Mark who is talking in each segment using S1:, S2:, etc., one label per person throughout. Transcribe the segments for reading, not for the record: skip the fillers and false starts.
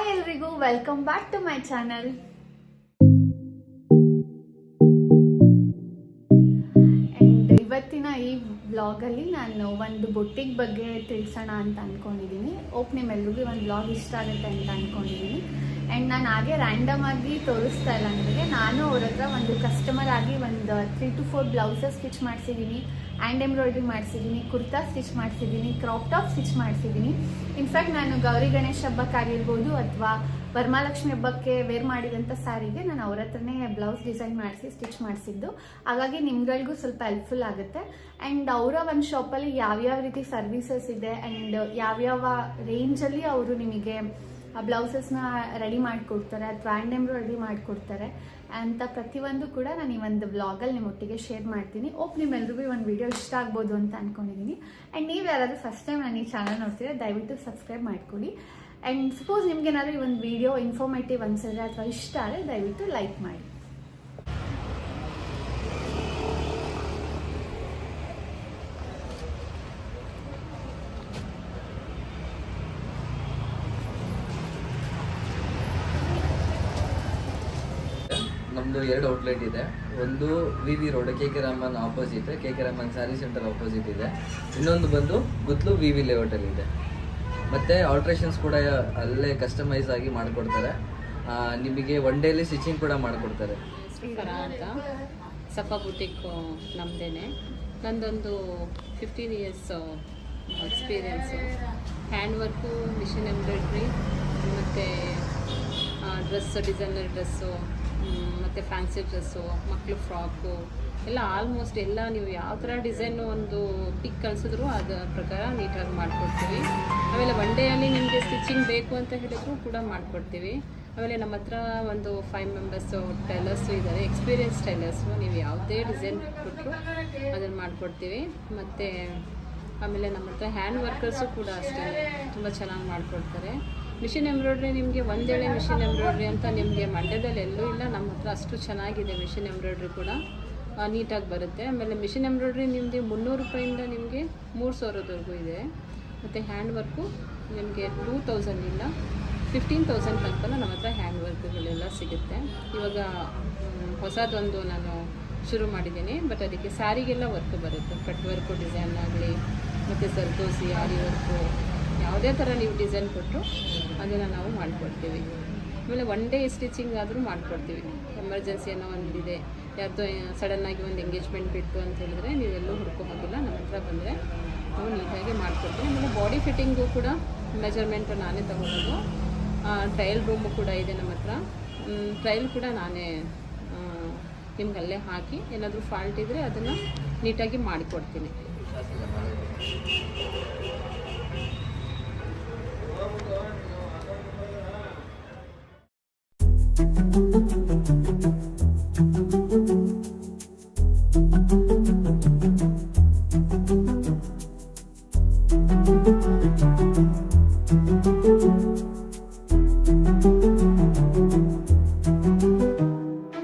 S1: Hi ಎಲ್ರಿಗೂ, welcome back to my channel. And ಇವತ್ತಿನ ಈ ವ್ಲಾಗಲ್ಲಿ ನಾನು ಒಂದು ಬೊಟ್ಟಿಗೆ ಬಗ್ಗೆ ತಿಳಿಸೋಣ ಅಂತ ಅಂದ್ಕೊಂಡಿದ್ದೀನಿ. ಹೋಪ್ ನಿಮ್ಮೆಲ್ರಿಗೂ ಒಂದು ವ್ಲಾಗ್ ಇಷ್ಟ ಆಗುತ್ತೆ ಅಂತ ಅಂದ್ಕೊಂಡಿದ್ದೀನಿ. ಆ್ಯಂಡ್ ನಾನು ಹಾಗೆ ರ್ಯಾಂಡಮ್ ಆಗಿ ತೋರಿಸ್ತಾ ಇಲ್ಲ ನನಗೆ, ನಾನು ಅವ್ರ ಹತ್ರ ಒಂದು ಕಸ್ಟಮರ್ ಆಗಿ ಒಂದು 3 to 4 ಬ್ಲೌಸಸ್ ಸ್ಟಿಚ್ ಮಾಡಿಸಿದ್ದೀನಿ, ಹ್ಯಾಂಡ್ ಎಂಬ್ರಾಯ್ಡ್ರಿ ಮಾಡಿಸಿದ್ದೀನಿ, ಕುರ್ತಾ ಸ್ಟಿಚ್ ಮಾಡಿಸಿದ್ದೀನಿ, ಕ್ರಾಪ್ ಟಾಪ್ ಸ್ಟಿಚ್ ಮಾಡಿಸಿದ್ದೀನಿ. ಇನ್ಫ್ಯಾಕ್ಟ್ ನಾನು ಗೌರಿ ಗಣೇಶ ಹಬ್ಬಕ್ಕಾಗಿರ್ಬೋದು ಅಥವಾ ವರಮಹಾಲಕ್ಷ್ಮಿ ಹಬ್ಬಕ್ಕೆ ವೇರ್ ಮಾಡಿದಂಥ ಸ್ಯಾರಿಗೆ ನಾನು ಅವ್ರ ಹತ್ರನೇ ಬ್ಲೌಸ್ ಡಿಸೈನ್ ಮಾಡಿಸಿ ಸ್ಟಿಚ್ ಮಾಡಿಸಿದ್ದು. ಹಾಗಾಗಿ ನಿಮ್ಗಳಿಗೂ ಸ್ವಲ್ಪ ಹೆಲ್ಪ್ಫುಲ್ ಆಗುತ್ತೆ. ಆ್ಯಂಡ್ ಅವರ ಒಂದು ಶಾಪಲ್ಲಿ ಯಾವ್ಯಾವ ರೀತಿ ಸರ್ವಿಸಸ್ ಇದೆ ಆ್ಯಂಡ್ ಯಾವ್ಯಾವ ರೇಂಜಲ್ಲಿ ಅವರು ನಿಮಗೆ ಆ ಬ್ಲೌಸಸ್ನ ರೆಡಿ ಮಾಡಿಕೊಡ್ತಾರೆ ಅಥವಾ ಹ್ಯಾಂಡ್ ಎಂಬ್ರಾಯ್ಡ್ರಿ ಮಾಡಿಕೊಡ್ತಾರೆ ಅಂತ ಪ್ರತಿಯೊಂದು ಕೂಡ ನಾನು ಈ ಒಂದು ವ್ಲಾಗಲ್ಲಿ ನಿಮ್ಮೊಟ್ಟಿಗೆ ಶೇರ್ ಮಾಡ್ತೀನಿ. ಹೋಪ್ ನಿಮ್ಮೆಲ್ರಿಗೂ ಈ ಒಂದು ವಿಡಿಯೋ ಇಷ್ಟ ಆಗ್ಬೋದು ಅಂತ ಅಂದ್ಕೊಂಡಿದ್ದೀನಿ. ಆ್ಯಂಡ್ ನೀವು ಯಾರಾದರೂ ಫಸ್ಟ್ ಟೈಮ್ ನಾನು ಈ ಚಾನಲ್ ನೋಡ್ತೀರಾ ದಯವಿಟ್ಟು ಸಬ್ಸ್ಕ್ರೈಬ್ ಮಾಡ್ಕೊಳ್ಳಿ. ಆ್ಯಂಡ್ ಸಪೋಸ್ ನಿಮ್ಗೇನಾದರೂ ಈ ಒಂದು ವಿಡಿಯೋ ಇನ್ಫಾರ್ಮೇಟಿವ್ ಅನಿಸಿದ್ರೆ ಅಥವಾ ಇಷ್ಟ ಆದರೆ ದಯವಿಟ್ಟು ಲೈಕ್ ಮಾಡಿ.
S2: ನಮ್ಮದು 2 ಔಟ್ಲೆಟ್ ಇದೆ. ಒಂದು V road KK Raman opposite, KK Raman sari centre opposite ಇದೆ. ಇನ್ನೊಂದು ಬಂದು ಗುತ್ಲು VV ಲೇಔಟಲ್ಲಿ ಇದೆ. ಮತ್ತು ಆಲ್ಟ್ರೇಷನ್ಸ್ ಕೂಡ ಅಲ್ಲೇ ಕಸ್ಟಮೈಸ್ ಆಗಿ ಮಾಡಿಕೊಡ್ತಾರೆ. ನಿಮಗೆ ಒನ್ ಡೇಲಿ ಸ್ಟಿಚಿಂಗ್ ಕೂಡ ಮಾಡಿಕೊಡ್ತಾರೆ.
S3: ಅಂತ ಸಫಾ ಬುಟಿಕ್ ನಮ್ಮದೇನೆ. ನಂದೊಂದು 15 years experience. Hand work, machine embroidery, ಮತ್ತು ಡ್ರೆಸ್, ಡಿಸೈನರ್ ಡ್ರೆಸ್ಸು, ಮತ್ತು ಫ್ಯಾನ್ಸಿ ಡ್ರೆಸ್ಸು, ಮಕ್ಕಳು ಫ್ರಾಕು ಎಲ್ಲ ಆಲ್ಮೋಸ್ಟ್ ಎಲ್ಲ ನೀವು ಯಾವ ಥರ ಡಿಸೈನು ಒಂದು ಪಿಕ್ ಕಳಿಸಿದ್ರು ಅದರ ಪ್ರಕಾರ ನೀಟಾಗಿ ಮಾಡಿಕೊಡ್ತೀವಿ. ಆಮೇಲೆ ಒನ್ ಡೇಯಲ್ಲಿ ನಿಮಗೆ ಸ್ಟಿಚಿಂಗ್ ಬೇಕು ಅಂತ ಹೇಳಿದ್ರು ಕೂಡ ಮಾಡಿಕೊಡ್ತೀವಿ. ಆಮೇಲೆ ನಮ್ಮ ಹತ್ರ ಒಂದು 5 ಮೆಂಬರ್ಸು ಟೈಲರ್ಸು ಇದ್ದಾರೆ, ಎಕ್ಸ್ಪೀರಿಯನ್ಸ್ ಟೈಲರ್ಸು. ನೀವು ಯಾವುದೇ ಡಿಸೈನ್ ಕೊಟ್ಟರು ಅದನ್ನು ಮಾಡಿಕೊಡ್ತೀವಿ. ಮತ್ತು ಆಮೇಲೆ ನಮ್ಮ ಹತ್ರ ಹ್ಯಾಂಡ್ ವರ್ಕರ್ಸು ಕೂಡ ಅಷ್ಟೇ ತುಂಬ ಚೆನ್ನಾಗಿ ಮಾಡಿಕೊಡ್ತಾರೆ. ಮಿಷಿನ್ ಎಂಬ್ರಾಯ್ಡ್ರಿ ನಿಮಗೆ ಒಂದೇಳೆ ಮಿಷಿನ್ ಎಂಬ್ರಾಯ್ಡ್ರಿ ಅಂತ ನಿಮಗೆ ಮಂಡ್ಯದಲ್ಲಿ ಎಲ್ಲೂ ಇಲ್ಲ. ನಮ್ಮ ಹತ್ರ ಅಷ್ಟು ಚೆನ್ನಾಗಿದೆ ಮಿಷಿನ್ ಎಂಬ್ರಾಯ್ಡ್ರಿ ಕೂಡ ನೀಟಾಗಿ ಬರುತ್ತೆ. ಆಮೇಲೆ ಮಿಷಿನ್ ಎಂಬ್ರಾಯ್ಡ್ರಿ ನಿಮಗೆ 300 ರೂಪಾಯಿಂದ ನಿಮಗೆ 3000ವರೆಗೂ ಇದೆ. ಮತ್ತು ಹ್ಯಾಂಡ್ ವರ್ಕು ನಿಮಗೆ 2000ಇಂದ 15,000 ತನಕ ನಮ್ಮ ಹತ್ರ ಹ್ಯಾಂಡ್ ವರ್ಕ್ಗಳೆಲ್ಲ ಸಿಗುತ್ತೆ. ಇವಾಗ ಹೊಸದೊಂದು ನಾನು ಶುರು ಮಾಡಿದ್ದೀನಿ, ಬಟ್ ಅದಕ್ಕೆ ಸ್ಯಾರಿಗೆಲ್ಲ ವರ್ಕ್ ಬರುತ್ತೆ. ಕಟ್ ವರ್ಕು ಡಿಸೈನ್ ಆಗಲಿ, ಮತ್ತು ಸರ್ದೋಸಿ, ಆರಿ ವರ್ಕು, ಯಾವುದೇ ಥರ ನೀವು ಡಿಸೈನ್ ಕೊಟ್ಟರು ಅದನ್ನು ನಾವು ಮಾಡಿಕೊಡ್ತೀವಿ. ಆಮೇಲೆ ಒನ್ ಡೇ ಸ್ಟಿಚಿಂಗ್ ಆದರೂ ಮಾಡಿಕೊಡ್ತೀವಿ. ಎಮರ್ಜೆನ್ಸಿ ಏನೋ ಒಂದಿದೆ, ಯಾರ್ದೋ ಸಡನ್ನಾಗಿ ಒಂದು ಎಂಗೇಜ್ಮೆಂಟ್ ಬಿಟ್ಟು ಅಂತ ಹೇಳಿದ್ರೆ ನೀವೆಲ್ಲೂ ಹುಡ್ಕೋಬೋದಿಲ್ಲ, ನಮ್ಮ ಹತ್ರ ಬಂದರೆ ನಾವು ನೀಟಾಗಿ ಮಾಡಿಕೊಡ್ತೀವಿ. ಆಮೇಲೆ ಬಾಡಿ ಫಿಟ್ಟಿಂಗು ಕೂಡ ಮೆಜರ್ಮೆಂಟು ನಾನೇ ತಗೊಳ್ಳೋದು. ಟ್ರಯಲ್ ರೂಮು ಕೂಡ ಇದೆ ನಮ್ಮ ಹತ್ರ. ಟ್ರಯಲ್ ಕೂಡ ನಾನೇ ನಿಮ್ಗೆ ಅಲ್ಲೇ ಹಾಕಿ ಏನಾದರೂ ಫಾಲ್ಟ್ ಇದ್ದರೆ ಅದನ್ನು ನೀಟಾಗಿ ಮಾಡಿಕೊಡ್ತೀನಿ.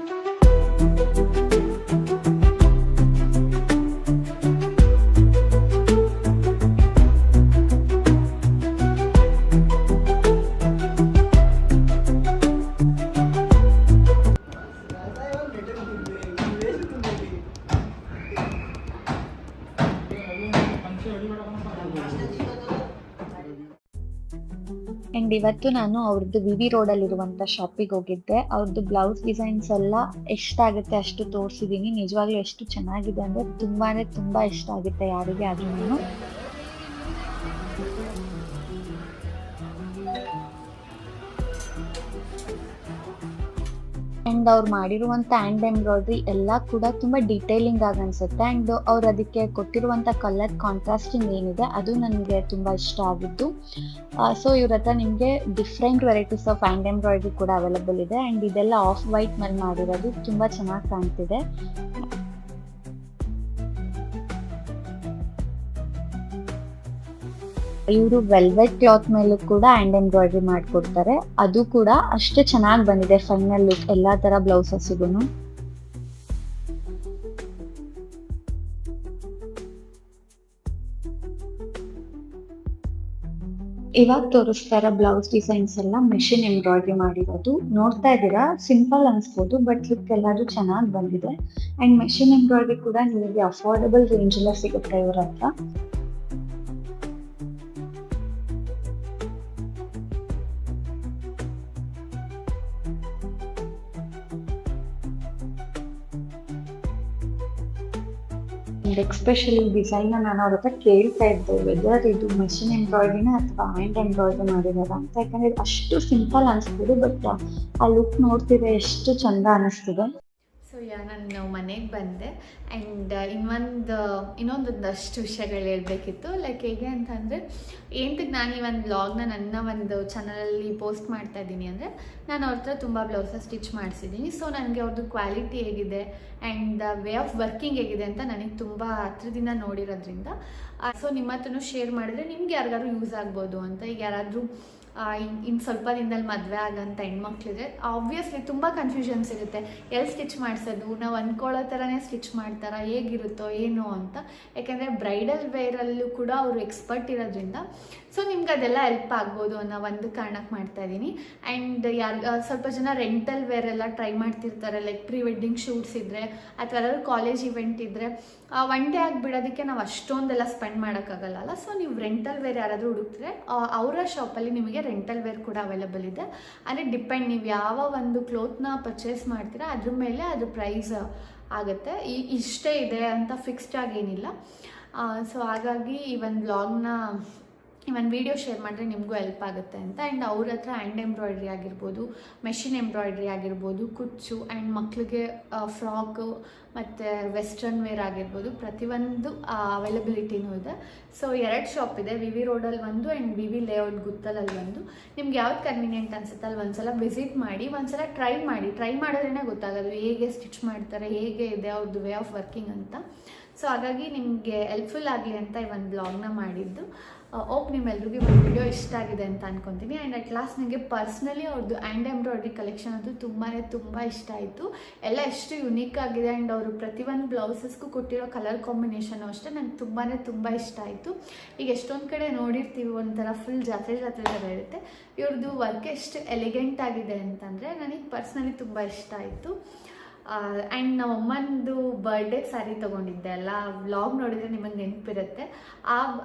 S4: ಆ್ಯಂಡ್ ಇವತ್ತು ನಾನು ಅವ್ರದ್ದು VV ರೋಡಲ್ಲಿರುವಂಥ ಶಾಪಿಗೆ ಹೋಗಿದ್ದೆ. ಅವ್ರದ್ದು ಬ್ಲೌಸ್ ಡಿಸೈನ್ಸ್ ಎಲ್ಲ ಎಷ್ಟಾಗುತ್ತೆ ಅಷ್ಟು ತೋರಿಸಿದ್ದೀನಿ. ನಿಜವಾಗ್ಲೂ ಎಷ್ಟು ಚೆನ್ನಾಗಿದೆ ಅಂದರೆ ತುಂಬ ಇಷ್ಟ ಆಗುತ್ತೆ ಯಾರಿಗೆ ಆದ್ರೂ. ಆ್ಯಂಡ್ ಅವ್ರು ಮಾಡಿರುವಂಥ ಹ್ಯಾಂಡ್ ಎಂಬ್ರಾಯ್ಡ್ರಿ ಎಲ್ಲ ಕೂಡ ತುಂಬ ಡೀಟೇಲಿಂಗ್ ಆಗಿ ಅನಿಸುತ್ತೆ. ಆ್ಯಂಡ್ ಅವ್ರು ಅದಕ್ಕೆ ಕೊಟ್ಟಿರುವಂಥ ಕಲರ್ ಕಾಂಟ್ರಾಸ್ಟಿಂಗ್ ಏನಿದೆ ಅದು ನನಗೆ ತುಂಬ ಇಷ್ಟ ಆಗಿದ್ದು. ಸೊ ಇವ್ರ ಹತ್ರ ನಿಮಗೆ different varieties of hand embroidery ಕೂಡ ಅವೈಲಬಲ್ ಇದೆ. ಆ್ಯಂಡ್ ಇದೆಲ್ಲ ಆಫ್ ವೈಟ್ ಮೇಲೆ ಮಾಡಿರೋದು ತುಂಬ ಚೆನ್ನಾಗಿ ಕಾಣ್ತಿದೆ. ಇವರು ವೆಲ್ವೆಟ್ ಕ್ಲಾತ್ ಮೇಲೂ ಕೂಡ ಹ್ಯಾಂಡ್ ಎಂಬ್ರಾಯ್ಡ್ರಿ ಮಾಡಿಕೊಡ್ತಾರೆ. ಅದು ಕೂಡ ಅಷ್ಟೇ ಚೆನ್ನಾಗಿ ಬಂದಿದೆ ಫೈನಲ್ ಲುಕ್ ಎಲ್ಲಾ ತರ ಬ್ಲೌಸಸ್ಸಿಗೂ. ಇವಾಗ ತೋರಿಸ್ತಾ ಇರೋ ಬ್ಲೌಸ್ ಡಿಸೈನ್ಸ್ ಎಲ್ಲ ಮಿಷಿನ್ ಎಂಬ್ರಾಯ್ಡ್ರಿ ಮಾಡಿರೋದು. ನೋಡ್ತಾ ಇದ್ದೀರಾ, ಸಿಂಪಲ್ ಅನ್ಸ್ಬೋದು, ಬಟ್ ಲುಕ್ ಎಲ್ಲಾದ್ರೂ ಚೆನ್ನಾಗಿ ಬಂದಿದೆ. ಅಂಡ್ ಮಿಷಿನ್ ಎಂಬ್ರಾಯ್ಡ್ರಿ ಕೂಡ ನಿಮಗೆ ಅಫೋರ್ಡಬಲ್ ರೇಂಜ್ ಎಲ್ಲ ಸಿಗುತ್ತೆ ಇವ್ರ ಹತ್ರ. ಎಕ್ಸ್ಪೆಷಲಿ ಡಿಸೈನ್ ನಾನು ಅವ್ರ ಹತ್ರ ಕೇಳ್ತಾ ಇದ್ದೆ ವೆದರ್ ಇದು ಮಿಷಿನ್ ಎಂಬ್ರಾಯ್ಡ್ರಿನ ಅಥವಾ ಹ್ಯಾಂಡ್ ಎಂಬ್ರಾಯ್ಡ್ರಿ ಮಾಡಿದಾರ ಅಂತ. ಯಾಕಂದ್ರೆ ಅಷ್ಟು ಸಿಂಪಲ್ ಅನಿಸ್ತಿದೆ, ಬಟ್ ಆ ಲುಕ್ ನೋಡ್ತಿದ್ರೆ ಎಷ್ಟು ಚಂದ ಅನಿಸ್ತಿದೆ.
S1: ಸೊ ನಾನು ಮನೆಗೆ ಬಂದೆ ಆ್ಯಂಡ್ ಇನ್ನೊಂದೊಂದಷ್ಟು ವಿಷಯಗಳು ಹೇಳಬೇಕಿತ್ತು. ಲೈಕ್ ಹೇಗೆ ಅಂತಂದರೆ, ಏನಕ್ಕೆ ನಾನು ಈ ಒಂದು ವ್ಲಾಗ್ನ ನನ್ನ ಒಂದು ಚಾನಲಲ್ಲಿ ಪೋಸ್ಟ್ ಮಾಡ್ತಾ ಇದ್ದೀನಿ ಅಂದರೆ, ನಾನು ಅವ್ರ ಹತ್ರ ತುಂಬ ಬ್ಲೌಸಸ್ ಸ್ಟಿಚ್ ಮಾಡಿಸಿದ್ದೀನಿ. ಸೊ ನನಗೆ ಅವ್ರದ್ದು ಕ್ವಾಲಿಟಿ ಹೇಗಿದೆ ಆ್ಯಂಡ್ ವೇ ಆಫ್ ವರ್ಕಿಂಗ್ ಹೇಗಿದೆ ಅಂತ ನನಗೆ ತುಂಬ ಹತ್ರದಿಂದ ನೋಡಿರೋದ್ರಿಂದ ಸೊ ನಿಮ್ಮ ಹತ್ರನೂ ಶೇರ್ ಮಾಡಿದ್ರೆ ನಿಮ್ಗೆ ಯಾರಿಗಾದ್ರು ಯೂಸ್ ಆಗ್ಬೋದು ಅಂತ. ಈಗ ಯಾರಾದರೂ ಇನ್ನು ಸ್ವಲ್ಪ ದಿನದಲ್ಲಿ ಮದುವೆ ಆಗೋಂಥ ಹೆಣ್ಮಕ್ಳಿದ್ರೆ ಆಬ್ವಿಯಸ್ಲಿ ತುಂಬ ಕನ್ಫ್ಯೂಷನ್ಸ್ ಇರುತ್ತೆ. ಎಲ್ಲಿ ಸ್ಟಿಚ್ ಮಾಡಿಸೋದು, ನಾವು ಅಂದ್ಕೊಳ್ಳೋ ಥರನೇ ಸ್ಟಿಚ್ ಮಾಡ್ತಾರಾ, ಹೇಗಿರುತ್ತೋ ಏನೋ ಅಂತ. ಯಾಕೆಂದರೆ ಬ್ರೈಡಲ್ ವೇರಲ್ಲೂ ಕೂಡ ಅವರು ಎಕ್ಸ್ಪರ್ಟ್ ಇರೋದ್ರಿಂದ ಸೊ ನಿಮ್ಗೆ ಅದೆಲ್ಲ ಹೆಲ್ಪ್ ಆಗ್ಬೋದು ಅನ್ನೋ ಒಂದು ಕಾರಣಕ್ಕೆ ಮಾಡ್ತಾ ಇದ್ದೀನಿ. ಆ್ಯಂಡ್ ಸ್ವಲ್ಪ ಜನ ರೆಂಟಲ್ ವೇರ್ ಎಲ್ಲ ಟ್ರೈ ಮಾಡ್ತಿರ್ತಾರೆ. ಲೈಕ್ ಪ್ರೀ ವೆಡ್ಡಿಂಗ್ ಶೂಟ್ಸ್ ಇದ್ದರೆ ಅಥವಾ ಯಾರಾದ್ರು ಕಾಲೇಜ್ ಇವೆಂಟ್ ಇದ್ದರೆ ಒನ್ ಡೇ ಆಗಿಬಿಡೋದಕ್ಕೆ ನಾವು ಅಷ್ಟೊಂದೆಲ್ಲ ಸ್ಪೆಂಡ್ ಮಾಡೋಕ್ಕಾಗಲ್ಲ. ಸೊ ನೀವು ರೆಂಟಲ್ ವೇರ್ ಯಾರಾದರೂ ಹುಡುಕ್ತಿದ್ರೆ ಅವರ ಶಾಪಲ್ಲಿ ನಿಮಗೆ ರೆಂಟಲ್ ವೇರ್ ಕೂಡ ಅವೈಲೇಬಲ್ ಇದೆ. ಅಂದರೆ ಡಿಪೆಂಡ್, ನೀವು ಯಾವ ಒಂದು ಕ್ಲೋತ್ನ ಪರ್ಚೇಸ್ ಮಾಡ್ತೀರಾ ಅದ್ರ ಮೇಲೆ ಅದು ಪ್ರೈಸ್ ಆಗುತ್ತೆ. ಇಷ್ಟೇ ಇದೆ ಅಂತ ಫಿಕ್ಸ್ಡ್ ಆಗೇನಿಲ್ಲ. ಸೊ ಹಾಗಾಗಿ ಈ ಒಂದು ವ್ಲಾಗ್ನ ಈ ಒಂದು ವಿಡಿಯೋ ಶೇರ್ ಮಾಡಿದ್ರೆ ನಿಮಗೂ ಹೆಲ್ಪ್ ಆಗುತ್ತೆ ಅಂತ. ಆ್ಯಂಡ್ ಅವ್ರ ಹತ್ರ ಹ್ಯಾಂಡ್ ಎಂಬ್ರಾಯ್ಡ್ರಿ ಆಗಿರ್ಬೋದು, ಮೆಷಿನ್ ಎಂಬ್ರಾಯ್ಡ್ರಿ ಆಗಿರ್ಬೋದು, ಕುಚ್ಚು ಆ್ಯಂಡ್ ಮಕ್ಕಳಿಗೆ ಫ್ರಾಕು ಮತ್ತು ವೆಸ್ಟರ್ನ್ ವೇರ್ ಆಗಿರ್ಬೋದು, ಪ್ರತಿಯೊಂದು ಅವೈಲಬಿಲಿಟಿನೂ ಇದೆ. ಸೊ 2 ಶಾಪ್ ಇದೆ, ವಿ ವಿ ರೋಡಲ್ಲಿ ಒಂದು ಆ್ಯಂಡ್ ವಿ ವಿ ಲೇಔಟ್ ಗುತ್ತಲಲ್ಲಿ ಒಂದು. ನಿಮ್ಗೆ ಯಾವ್ದು ಕನ್ವೀನಿಯೆಂಟ್ ಅನ್ಸುತ್ತೆ ಅಲ್ಲಿ ಒಂದ್ಸಲ ವಿಸಿಟ್ ಮಾಡಿ, ಒಂದ್ಸಲ ಟ್ರೈ ಮಾಡಿದ್ರೇ ಗೊತ್ತಾಗೋದು ಹೇಗೆ ಸ್ಟಿಚ್ ಮಾಡ್ತಾರೆ, ಹೇಗೆ ಇದೆ ಅವ್ರದ್ದು ವೇ ಆಫ್ ವರ್ಕಿಂಗ್ ಅಂತ. ಸೊ ಹಾಗಾಗಿ ನಿಮಗೆ ಹೆಲ್ಪ್ಫುಲ್ ಆಗಲಿ ಅಂತ ಈ ಒಂದು ಬ್ಲಾಗ್ನ ಮಾಡಿದ್ದು. ಓಪ್ ನಿಮ್ಮೆಲ್ರಿಗೂ ಒಂದು ವಿಡಿಯೋ ಇಷ್ಟ ಆಗಿದೆ ಅಂತ ಅನ್ಕೊತೀನಿ. ಆ್ಯಂಡ್ ಅಟ್ ಲಾಸ್ಟ್ ನನಗೆ ಪರ್ಸ್ನಲಿ ಅವ್ರದ್ದು ಹ್ಯಾಂಡ್ ಎಂಬ್ರಾಯ್ಡ್ರಿ ಕಲೆಕ್ಷನ್ ಅದು ತುಂಬ ಇಷ್ಟ ಆಯಿತು. ಎಲ್ಲ ಎಷ್ಟು ಯುನೀಕ್ ಆಗಿದೆ. ಆ್ಯಂಡ್ ಅವರು ಪ್ರತಿಯೊಂದು ಬ್ಲೌಸಸ್ಗೂ ಕೊಟ್ಟಿರೋ ಕಲರ್ ಕಾಂಬಿನೇಷನು ಅಷ್ಟೇ ನನಗೆ ತುಂಬ ಇಷ್ಟ ಆಯಿತು. ಈಗ ಎಷ್ಟೊಂದು ಕಡೆ ನೋಡಿರ್ತೀವಿ ಒಂಥರ ಫುಲ್ ಜಾತ್ರೆ ಥರ ಇರುತ್ತೆ. ಇವ್ರದ್ದು ವರ್ಕ್ ಎಷ್ಟು ಎಲಿಗೆಂಟ್ ಆಗಿದೆ ಅಂತಂದರೆ ನನಗೆ ಪರ್ಸ್ನಲಿ ತುಂಬ ಇಷ್ಟ ಆಯಿತು. ಆ್ಯಂಡ್ ನಮ್ಮ ಅಮ್ಮಂದು ಬರ್ಡೇ ಸ್ಯಾರಿ ತೊಗೊಂಡಿದ್ದೆ ಅಲ್ಲ, ವ್ಲಾಗ್ ನೋಡಿದರೆ ನಿಮಗೆ ನೆನಪಿರುತ್ತೆ.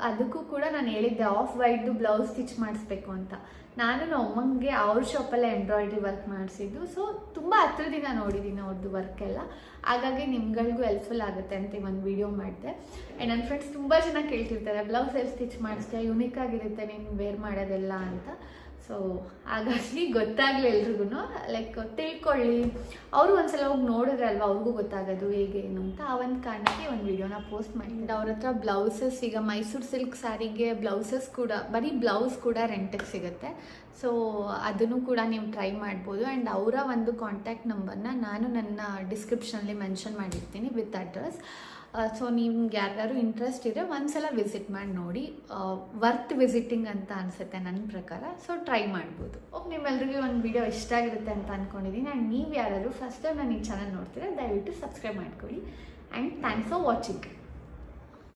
S1: ಅದಕ್ಕೂ ಕೂಡ ನಾನು ಹೇಳಿದ್ದೆ ಆಫ್ ವೈಟ್ದು ಬ್ಲೌಸ್ ಸ್ಟಿಚ್ ಮಾಡಿಸ್ಬೇಕು ಅಂತ. ನಾನು ನಮ್ಮ ಅಮ್ಮಂಗೆ ಅವ್ರ ಶಾಪಲ್ಲೇ ಎಂಬ್ರಾಯ್ಡ್ರಿ ವರ್ಕ್ ಮಾಡಿಸಿದ್ದು. ಸೊ ತುಂಬ ಹತ್ರದಿಂದ ನೋಡಿದ್ದೀನಿ ಅವ್ರದ್ದು ವರ್ಕೆಲ್ಲ. ಹಾಗಾಗಿ ನಿಮ್ಗಳಿಗೂ ಹೆಲ್ಪ್ಫುಲ್ ಆಗುತ್ತೆ ಅಂತ ಒಂದು ವಿಡಿಯೋ ಮಾಡಿದೆ. ಆ್ಯಂಡ್ ನನ್ನ ಫ್ರೆಂಡ್ಸ್ ತುಂಬ ಜನ ಕೇಳ್ತಿರ್ತಾರೆ, ಬ್ಲೌಸ್ ಎಲ್ಲಿ ಸ್ಟಿಚ್ ಮಾಡಿಸ್ತೀಯ, ಯುನೀಕ್ ಆಗಿರುತ್ತೆ ನೀನು ವೇರ್ ಮಾಡೋದೆಲ್ಲ ಅಂತ. ಸೊ ಹಾಗಾಗಿ ಗೊತ್ತಾಗಲಿ ಎಲ್ರಿಗೂ, ಲೈಕ್ ತಿಳ್ಕೊಳ್ಳಿ. ಅವರು ಒಂದ್ಸಲ ಹೋಗಿ ನೋಡಿದ್ರೆ ಅಲ್ವಾ ಅವ್ರಿಗೂ ಗೊತ್ತಾಗೋದು ಹೇಗೆ ಏನು ಅಂತ. ಆ ಒಂದು ಕಾರಣಕ್ಕೆ ಒಂದು ವಿಡಿಯೋನ ಪೋಸ್ಟ್ ಮಾಡಿದ್ದೆ. ಅವ್ರ ಹತ್ರ ಬ್ಲೌಸಸ್, ಈಗ ಮೈಸೂರು ಸಿಲ್ಕ್ ಸ್ಯಾರಿಗೆ ಬ್ಲೌಸಸ್ ಕೂಡ, ಬರೀ ಬ್ಲೌಸ್ ಕೂಡ ರೆಂಟಿಗೆ ಸಿಗುತ್ತೆ. ಸೊ ಅದನ್ನು ಕೂಡ ನೀವು ಟ್ರೈ ಮಾಡ್ಬೋದು. ಆ್ಯಂಡ್ ಅವರ ಒಂದು ಕಾಂಟ್ಯಾಕ್ಟ್ ನಂಬರ್ನ ನಾನು ನನ್ನ ಡಿಸ್ಕ್ರಿಪ್ಷನಲ್ಲಿ ಮೆನ್ಷನ್ ಮಾಡಿರ್ತೀನಿ ವಿತ್ ಅಡ್ರೆಸ್. ಸೊ ನಿಮ್ಗೆ ಯಾರ್ಯಾರು ಇಂಟ್ರೆಸ್ಟ್ ಇದ್ದರೆ ಒಂದ್ಸಲ ವಿಸಿಟ್ ಮಾಡಿ ನೋಡಿ. ವರ್ತ್ ವಿಸಿಟಿಂಗ್ ಅಂತ ಅನಿಸುತ್ತೆ ನನ್ನ ಪ್ರಕಾರ. ಸೊ ಟ್ರೈ ಮಾಡ್ಬೋದು. ನಿಮ್ಮೆಲ್ರಿಗೂ ಒಂದು ವಿಡಿಯೋ ಇಷ್ಟ ಆಗಿರುತ್ತೆ ಅಂತ ಅಂದ್ಕೊಂಡಿದ್ದೀನಿ. ಆ್ಯಂಡ್ ನೀವು ಯಾರಾದರೂ ಫಸ್ಟ್ ಟೈಮ್ ನಾನು ಈ ಚಾನಲ್ ನೋಡ್ತೀರಾ ದಯವಿಟ್ಟು ಸಬ್ಸ್ಕ್ರೈಬ್ ಮಾಡ್ಕೊಳ್ಳಿ. And thanks for watching.